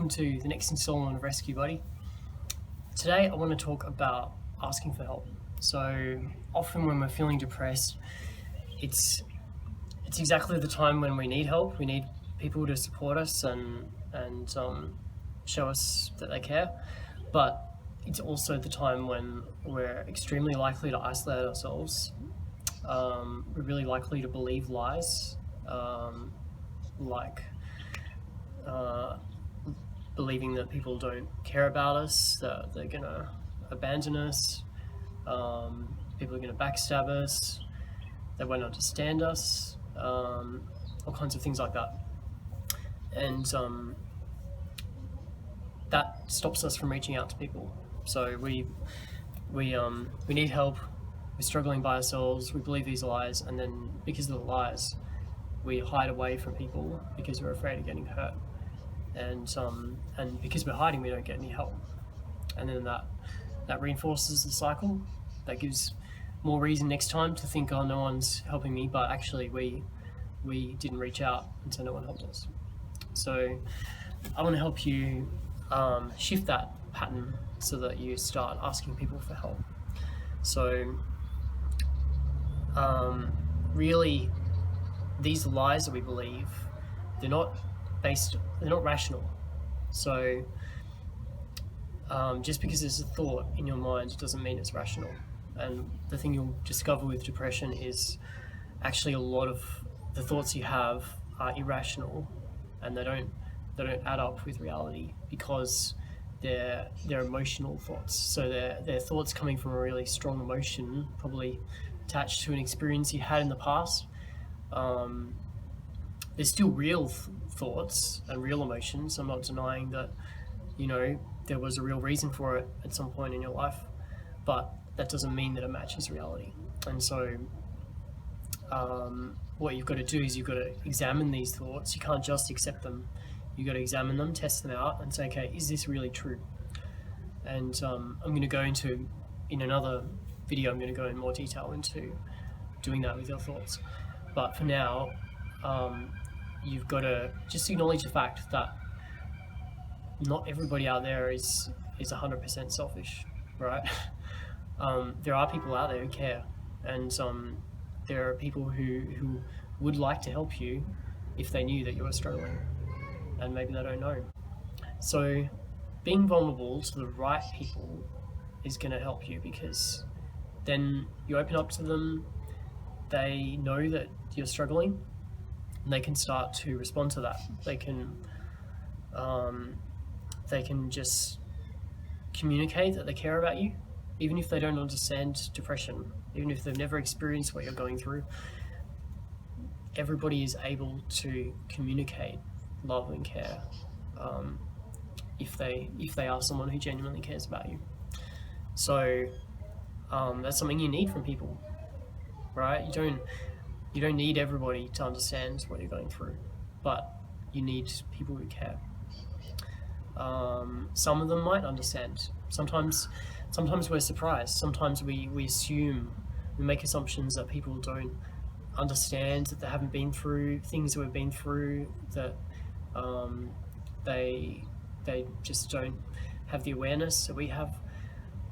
welcome to the next installment of Rescue Buddy. Today I want to talk about asking for help. So often when we're feeling depressed, it's exactly the time when we need help. We need people to support us and show us that they care. But it's also the time when we're extremely likely to isolate ourselves. We're really likely to believe lies, like believing that people don't care about us, that they're gonna abandon us, people are gonna backstab us, they won't understand us, all kinds of things like that. And that stops us from reaching out to people. So we need help. We're struggling by ourselves. We believe these lies, and then because of the lies, we hide away from people because we're afraid of getting hurt. And because we're hiding, we don't get any help. And then that reinforces the cycle. That gives more reason next time to think, oh, no one's helping me, but actually we didn't reach out, and so no one helped us. So I want to help you shift that pattern so that you start asking people for help. So really, these lies that we believe, they're not rational. So just because there's a thought in your mind doesn't mean it's rational. And the thing you'll discover with depression is actually a lot of the thoughts you have are irrational, and they don't add up with reality because they're emotional thoughts. So they're thoughts coming from a really strong emotion, probably attached to an experience you had in the past. There's still real thoughts and real emotions. I'm not denying that, there was a real reason for it at some point in your life, but that doesn't mean that it matches reality. And so what you've got to do is you've got to examine these thoughts. You can't just accept them. You've got to examine them, test them out, and say, okay, is this really true? And I'm going to go into, in another video, I'm going to go in more detail into doing that with your thoughts. But for now, you've got to just acknowledge the fact that not everybody out there is 100% selfish, right? There are people out there who care, and there are people who would like to help you if they knew that you were struggling, and maybe they don't know. So being vulnerable to the right people is going to help you, because then you open up to them, they know that you're struggling, and they can start to respond to that. They can just communicate that they care about you, even if they don't understand depression, even if they've never experienced what you're going through. Everybody is able to communicate love and care if they are someone who genuinely cares about you. So that's something you need from people, right? You don't need everybody to understand what you're going through, but you need people who care. Some of them might understand. Sometimes we're surprised. Sometimes we make assumptions that people don't understand, that they haven't been through things that we've been through, that they just don't have the awareness that we have.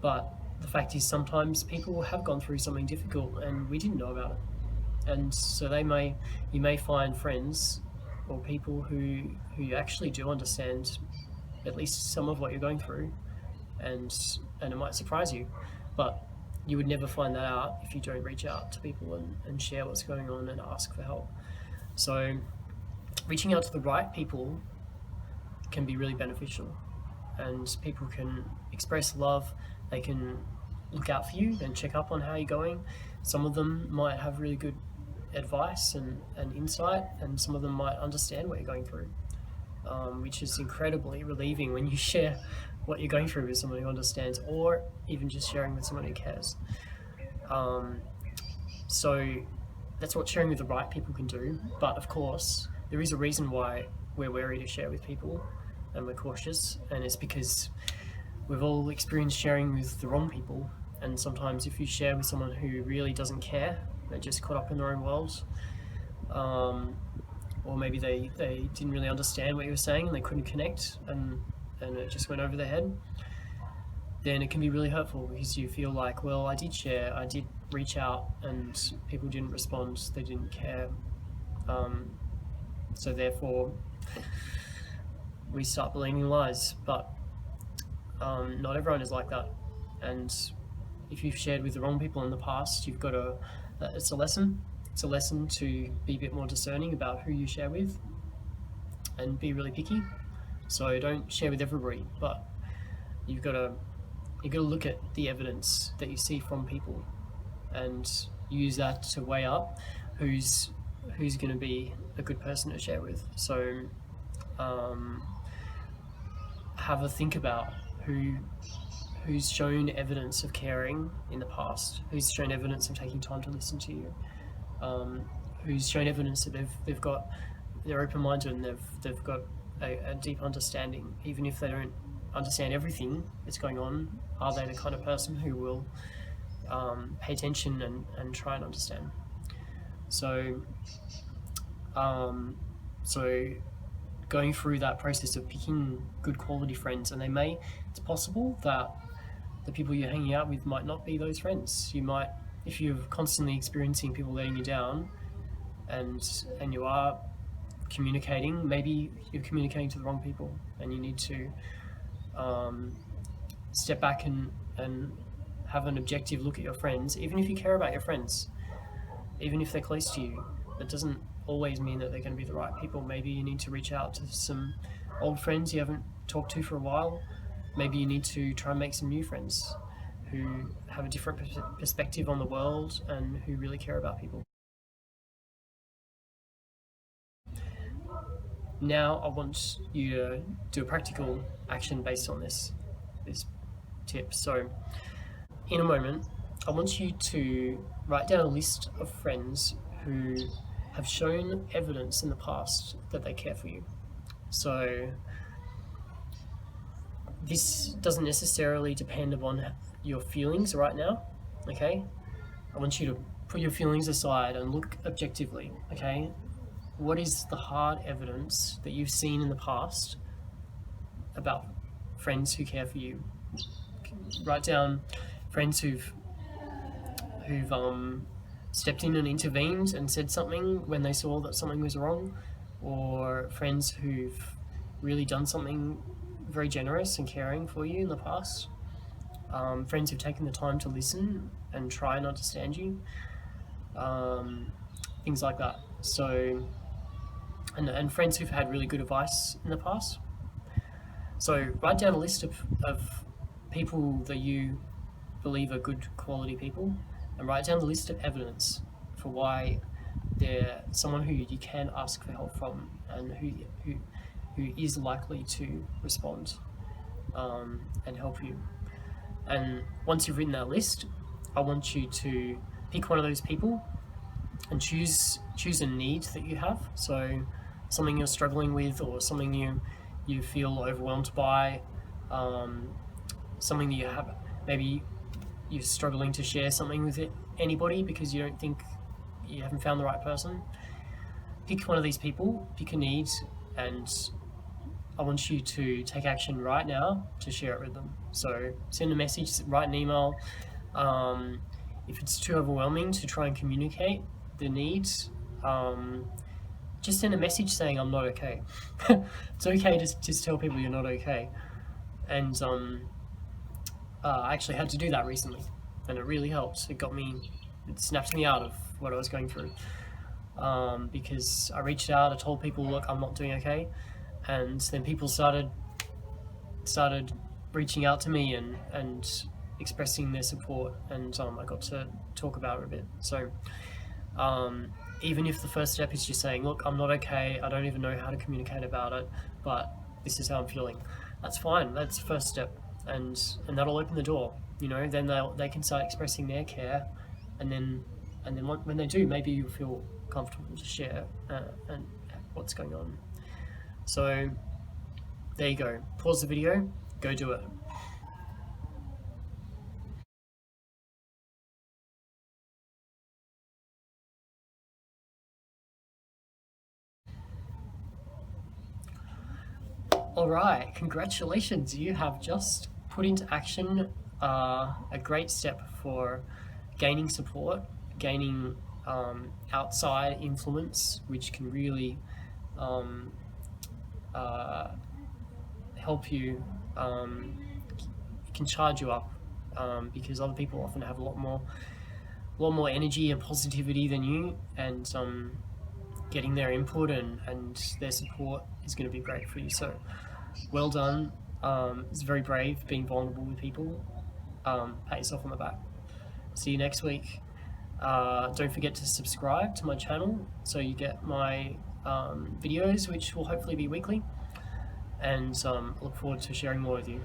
But the fact is, sometimes people have gone through something difficult and we didn't know about it. And so you may find friends or people who actually do understand at least some of what you're going through, and it might surprise you, but you would never find that out if you don't reach out to people and share what's going on and ask for help. So reaching out to the right people can be really beneficial, and people can express love. They can look out for you and check up on how you're going. Some of them might have really good advice and insight, and some of them might understand what you're going through, which is incredibly relieving when you share what you're going through with someone who understands, or even just sharing with someone who cares. So that's what sharing with the right people can do. But of course, there is a reason why we're wary to share with people and we're cautious, and it's because we've all experienced sharing with the wrong people. And sometimes if you share with someone who really doesn't care, they're just caught up in their own world, or maybe they didn't really understand what you were saying and they couldn't connect, and it just went over their head, then it can be really hurtful because you feel like, well, I did share, I did reach out, and people didn't respond, they didn't care. So therefore, we start believing lies. But not everyone is like that. And if you've shared with the wrong people in the past, you've got to, it's a lesson. It's a lesson to be a bit more discerning about who you share with and be really picky. So don't share with everybody, but you've got to look at the evidence that you see from people and use that to weigh up who's going to be a good person to share with. So have a think about who's shown evidence of caring in the past, who's shown evidence of taking time to listen to you, who's shown evidence that they're open-minded and they've got a deep understanding, even if they don't understand everything that's going on. Are they the kind of person who will pay attention and try and understand? So going through that process of picking good quality friends, and it's possible that the people you're hanging out with might not be those friends. You might, if you're constantly experiencing people letting you down, and you are communicating, maybe you're communicating to the wrong people, and you need to step back and have an objective look at your friends. Even if you care about your friends, even if they're close to you, that doesn't always mean that they're going to be the right people. Maybe you need to reach out to some old friends you haven't talked to for a while. Maybe you need to try and make some new friends who have a different perspective on the world and who really care about people. Now I want you to do a practical action based on this tip. So in a moment, I want you to write down a list of friends who have shown evidence in the past that they care for you. So this doesn't necessarily depend upon your feelings right now, okay? I want you to put your feelings aside and look objectively, okay? What is the hard evidence that you've seen in the past about friends who care for you? Write down friends who've stepped in and intervened and said something when they saw that something was wrong, or friends who've really done something very generous and caring for you in the past. Friends who've taken the time to listen and try and understand you. Things like that. So, and friends who've had really good advice in the past. So write down a list of people that you believe are good quality people, and write down the list of evidence for why they're someone who you can ask for help from, and who is likely to respond and help you. And once you've written that list, I want you to pick one of those people and choose a need that you have. So something you're struggling with, or something you feel overwhelmed by, something that you have, maybe you're struggling to share something with anybody because you don't think you haven't found the right person. Pick one of these people, pick a need, and I want you to take action right now to share it with them. So send a message, write an email. If it's too overwhelming to try and communicate the needs, just send a message saying, I'm not okay. It's okay to just tell people you're not okay. And I actually had to do that recently, and it really helped. It snapped me out of what I was going through, because I reached out, I told people, look, I'm not doing okay, and then people started reaching out to me and expressing their support, and I got to talk about it a bit. So even if the first step is just saying, look, I'm not okay, I don't even know how to communicate about it, but this is how I'm feeling, that's fine. That's the first step, and that'll open the door. Then they can start expressing their care, and then when they do, maybe you feel comfortable to share and what's going on. So there you go. Pause the video, go do it. All right, congratulations. You have just put into action a great step for gaining support, gaining outside influence, which can really help you. It can charge you up because other people often have a lot more energy and positivity than you, and getting their input and their support is going to be great for you. So well done. It's very brave being vulnerable with people. Pat yourself on the back. See you next week. Don't forget to subscribe to my channel so you get my videos, which will hopefully be weekly, and look forward to sharing more with you.